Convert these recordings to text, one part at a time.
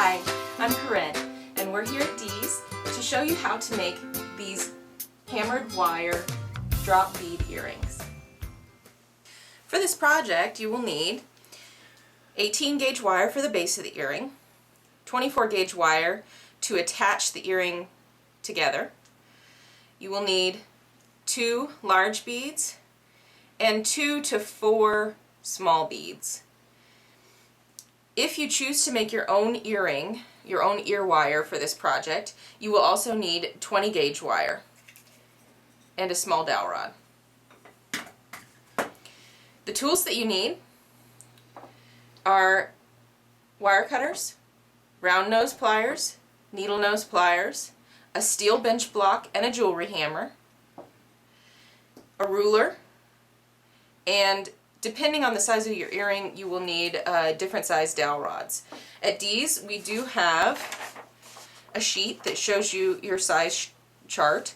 Hi, I'm Corinne, and we're here at Bead's to show you how to make these hammered wire drop bead earrings. For this project, you will need 18 gauge wire for the base of the earring, 24 gauge wire to attach the earring together. You will need 2 large beads and 2 to 4 small beads. If you choose to make your own earring, your own ear wire for this project, you will also need 20 gauge wire and a small dowel rod. The tools that you need are wire cutters, round nose pliers, needle nose pliers, a steel bench block and a jewelry hammer, a ruler, and depending on the size of your earring, you will need different size dowel rods. At Bead's, we do have a sheet that shows you your size chart.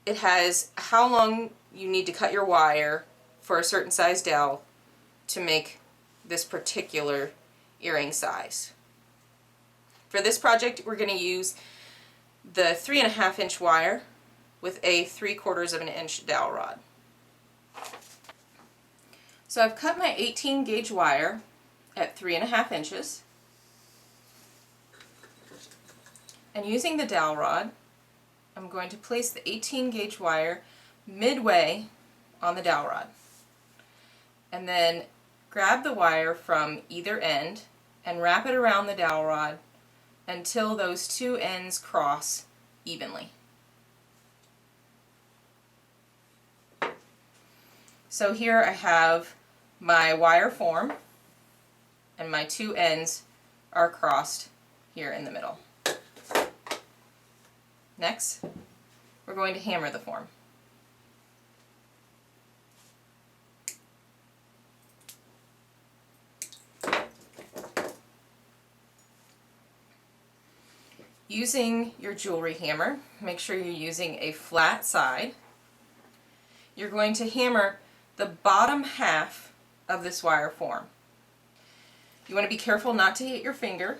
It has how long you need to cut your wire for a certain size dowel to make this particular earring size. For this project, we're going to use the 3.5 inch wire with a 3/4 inch dowel rod. So I've cut my 18 gauge wire at 3.5 inches, and using the dowel rod, I'm going to place the 18 gauge wire midway on the dowel rod, and then grab the wire from either end and wrap it around the dowel rod until those two ends cross evenly. So here I have my wire form, and my two ends are crossed here in the middle. Next, we're going to hammer the form. Using your jewelry hammer, make sure you're using a flat side. You're going to hammer the bottom half of this wire form. You want to be careful not to hit your finger.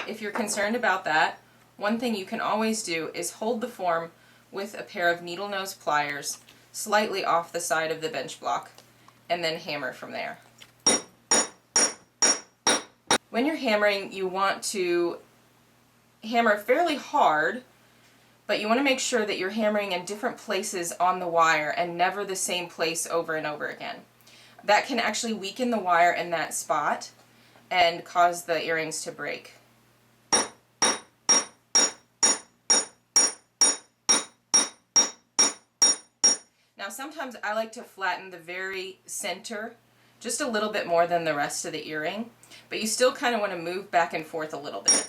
If you're concerned about that, one thing you can always do is hold the form with a pair of needle nose pliers slightly off the side of the bench block and then hammer from there. When you're hammering, you want to hammer fairly hard, but you want to make sure that you're hammering in different places on the wire and never the same place over and over again. That can actually weaken the wire in that spot and cause the earrings to break. Now sometimes I like to flatten the very center just a little bit more than the rest of the earring, but you still kind of want to move back and forth a little bit.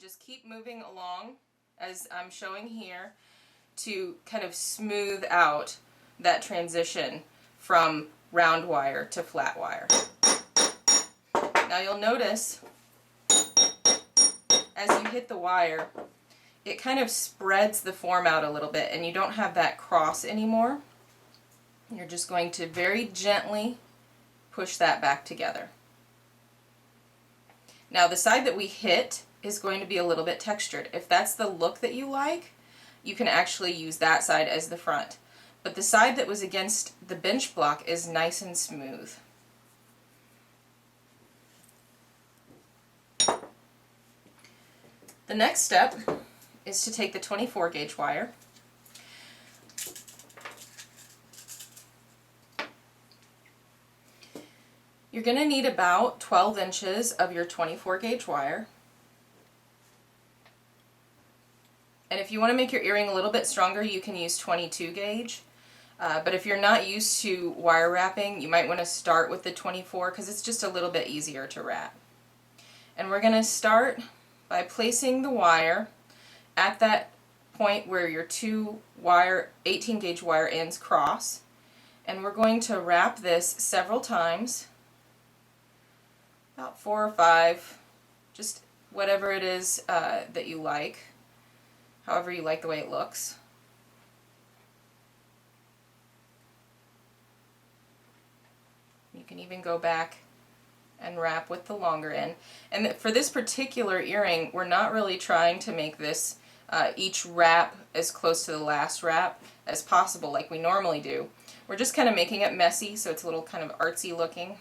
Just keep moving along as I'm showing here to kind of smooth out that transition from round wire to flat wire. Now you'll notice as you hit the wire, it kind of spreads the form out a little bit and you don't have that cross anymore. You're just going to very gently push that back together. Now the side that we hit is going to be a little bit textured. If that's the look that you like, you can actually use that side as the front. But the side that was against the bench block is nice and smooth. The next step is to take the 24 gauge wire You're going to need about 12 inches of your 24 gauge wire. And if you want to make your earring a little bit stronger, you can use 22 gauge. But if you're not used to wire wrapping, you might want to start with the 24 because it's just a little bit easier to wrap. And we're going to start by placing the wire at that point where your two 18 gauge wire ends cross. And we're going to wrap this several times about 4 or 5, just whatever it is that you like, however you like the way it looks. You can even go back and wrap with the longer end. And for this particular earring, we're not really trying to make this each wrap as close to the last wrap as possible like we normally do. We're just kind of making it messy so it's a little kind of artsy looking.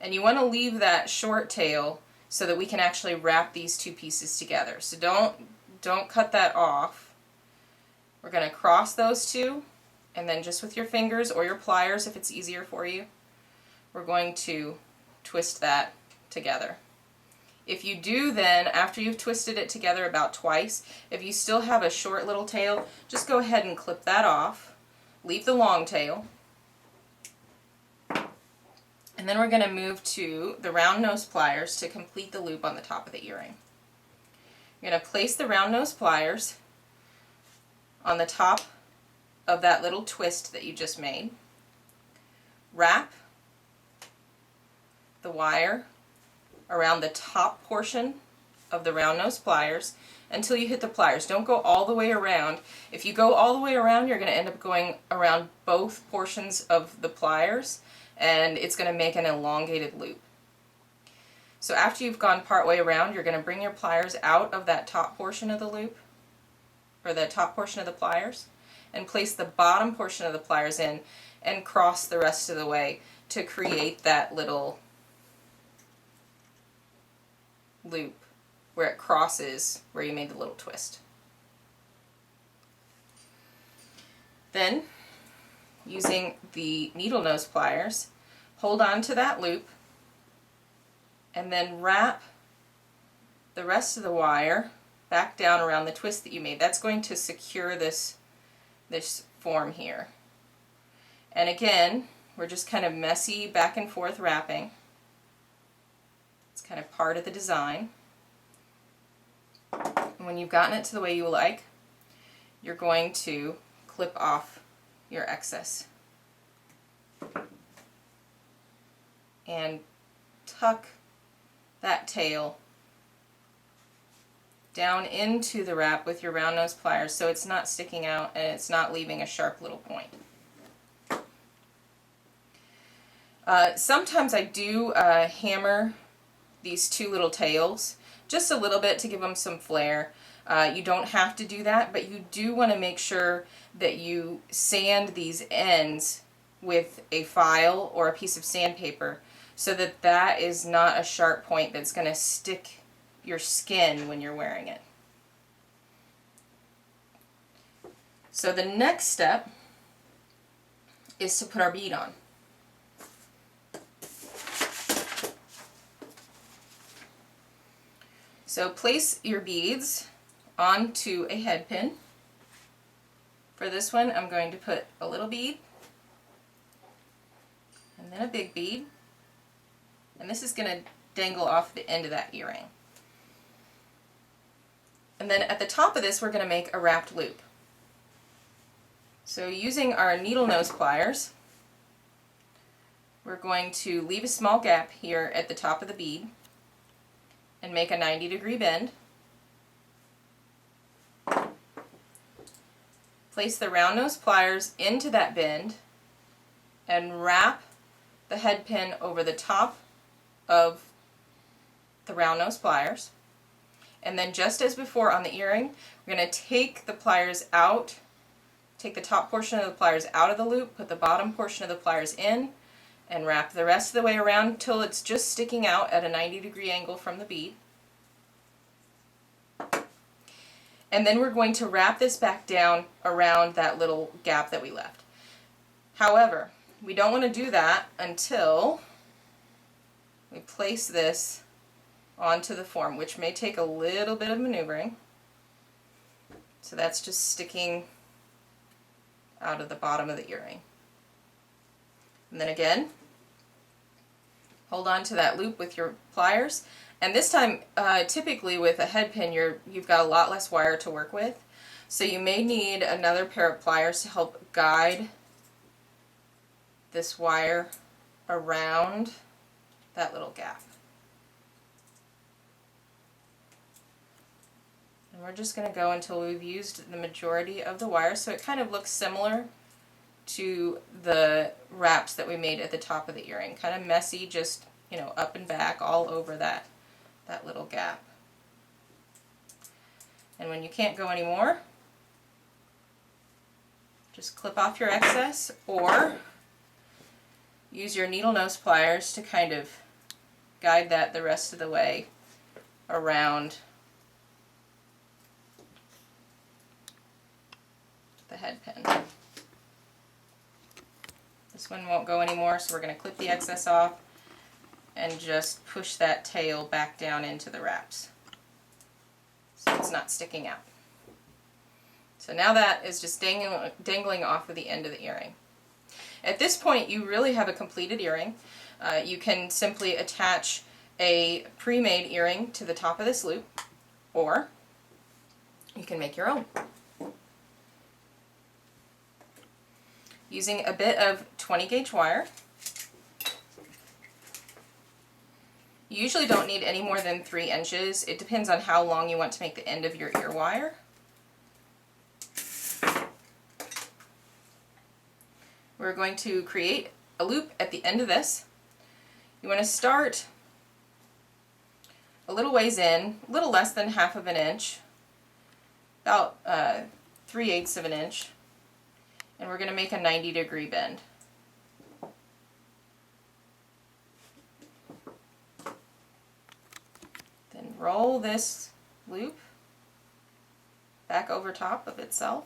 And you want to leave that short tail so that we can actually wrap these two pieces together. So don't cut that off. We're going to cross those two, and then just with your fingers or your pliers if it's easier for you, we're going to twist that together. If you do then, after you've twisted it together about twice, if you still have a short little tail, just go ahead and clip that off. Leave the long tail. And then we're going to move to the round nose pliers to complete the loop on the top of the earring. You're going to place the round nose pliers on the top of that little twist that you just made. Wrap the wire around the top portion of the round nose pliers until you hit the pliers. Don't go all the way around. If you go all the way around, you're going to end up going around both portions of the pliers, and it's going to make an elongated loop. So after you've gone part way around, you're going to bring your pliers out of that top portion of the loop, or the top portion of the pliers, and place the bottom portion of the pliers in and cross the rest of the way to create that little loop where it crosses where you made the little twist. Then, using the needle nose pliers, hold on to that loop and then wrap the rest of the wire back down around the twist that you made. That's going to secure this form here. And again, we're just kind of messy back and forth wrapping. It's kind of part of the design. And when you've gotten it to the way you like, you're going to clip off your excess and tuck that tail down into the wrap with your round nose pliers so it's not sticking out and it's not leaving a sharp little point. Sometimes I do hammer these two little tails just a little bit to give them some flair. You don't have to do that, but you do want to make sure that you sand these ends with a file or a piece of sandpaper so that that is not a sharp point that's going to stick your skin when you're wearing it. So the next step is to put our bead on. So place your beads onto a head pin. For this one, I'm going to put a little bead, and then a big bead, and this is going to dangle off the end of that earring. And then at the top of this, we're going to make a wrapped loop. So using our needle nose pliers, we're going to leave a small gap here at the top of the bead and make a 90-degree bend. Place the round nose pliers into that bend and wrap the head pin over the top of the round nose pliers. And then just as before on the earring, we're going to take the pliers out, take the top portion of the pliers out of the loop, put the bottom portion of the pliers in, and wrap the rest of the way around until it's just sticking out at a 90-degree angle from the bead. And then we're going to wrap this back down around that little gap that we left. However, we don't want to do that until we place this onto the form, which may take a little bit of maneuvering. So that's just sticking out of the bottom of the earring. And then again, hold on to that loop with your pliers. And this time, typically with a head pin, you've got a lot less wire to work with. So you may need another pair of pliers to help guide this wire around that little gap. And we're just going to go until we've used the majority of the wire, so it kind of looks similar to the wraps that we made at the top of the earring. Kind of messy, just, you know, up and back all over that little gap. And when you can't go anymore, just clip off your excess, or use your needle nose pliers to kind of guide that the rest of the way around the head pin. This one won't go anymore, so we're going to clip the excess off and just push that tail back down into the wraps so it's not sticking out. So now that is just dangling off of the end of the earring. At this point, you really have a completed earring. You can simply attach a pre-made earring to the top of this loop, or you can make your own. Using a bit of 20 gauge wire. You usually don't need any more than 3 inches. It depends on how long you want to make the end of your ear wire. We're going to create a loop at the end of this. You want to start a little ways in, a little less than 1/2 inch, about 3/8 of an inch, and we're going to make a 90-degree bend. Then roll this loop back over top of itself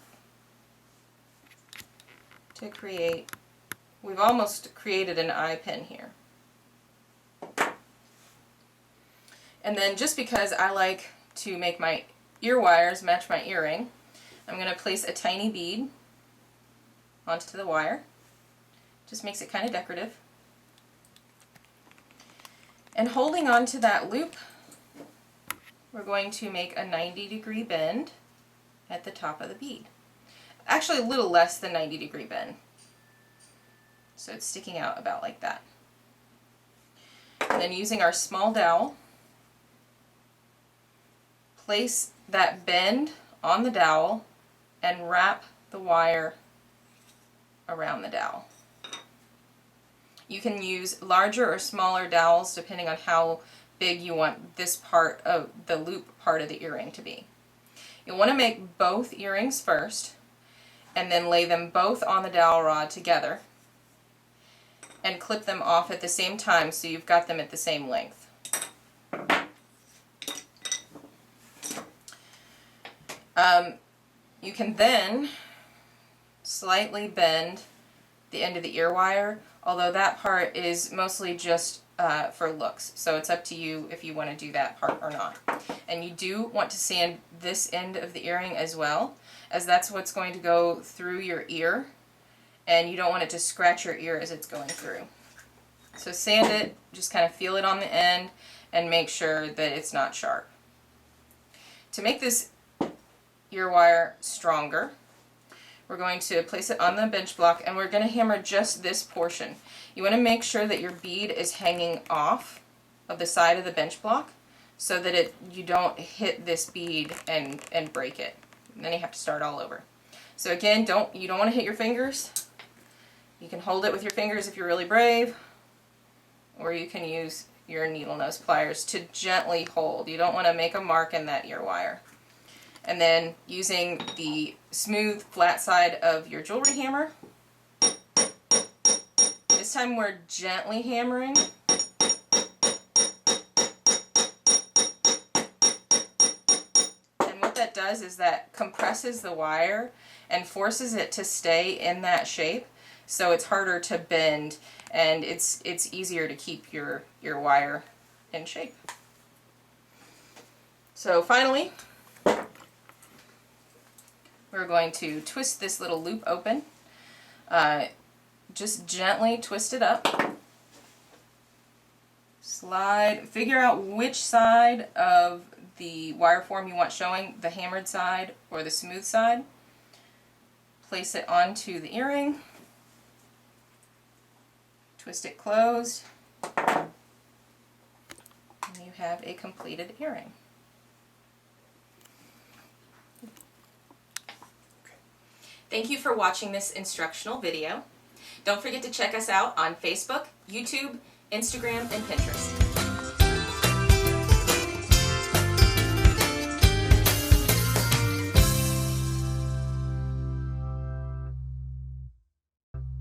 to create, we've almost created an eye pin here. And then, just because I like to make my ear wires match my earring, I'm going to place a tiny bead onto the wire. Just makes it kind of decorative. And holding on to that loop, we're going to make a 90-degree bend at the top of the bead. Actually, a little less than 90-degree bend. So it's sticking out about like that. And then, using our small dowel, place that bend on the dowel and wrap the wire around the dowel. You can use larger or smaller dowels depending on how big you want this part of the loop part of the earring to be. You'll want to make both earrings first and then lay them both on the dowel rod together and clip them off at the same time so you've got them at the same length. You can then slightly bend the end of the ear wire, although that part is mostly just for looks, so it's up to you if you want to do that part or not. And you do want to sand this end of the earring as well, as that's what's going to go through your ear, and you don't want it to scratch your ear as it's going through. So sand it, just kind of feel it on the end, and make sure that it's not sharp. To make this ear wire stronger, we're going to place it on the bench block, and we're going to hammer just this portion. You want to make sure that your bead is hanging off of the side of the bench block so that you don't hit this bead and break it. And then you have to start all over. So again, you don't want to hit your fingers. You can hold it with your fingers if you're really brave, or you can use your needle nose pliers to gently hold. You don't want to make a mark in that ear wire. And then, using the smooth flat side of your jewelry hammer, this time we're gently hammering. And what that does is that compresses the wire and forces it to stay in that shape, so it's harder to bend and it's easier to keep your wire in shape. So finally, we're going to twist this little loop open. Just gently twist it up. Slide, figure out which side of the wire form you want showing, the hammered side or the smooth side. Place it onto the earring. Twist it closed, and you have a completed earring. Thank you for watching this instructional video. Don't forget to check us out on Facebook, YouTube, Instagram, and Pinterest.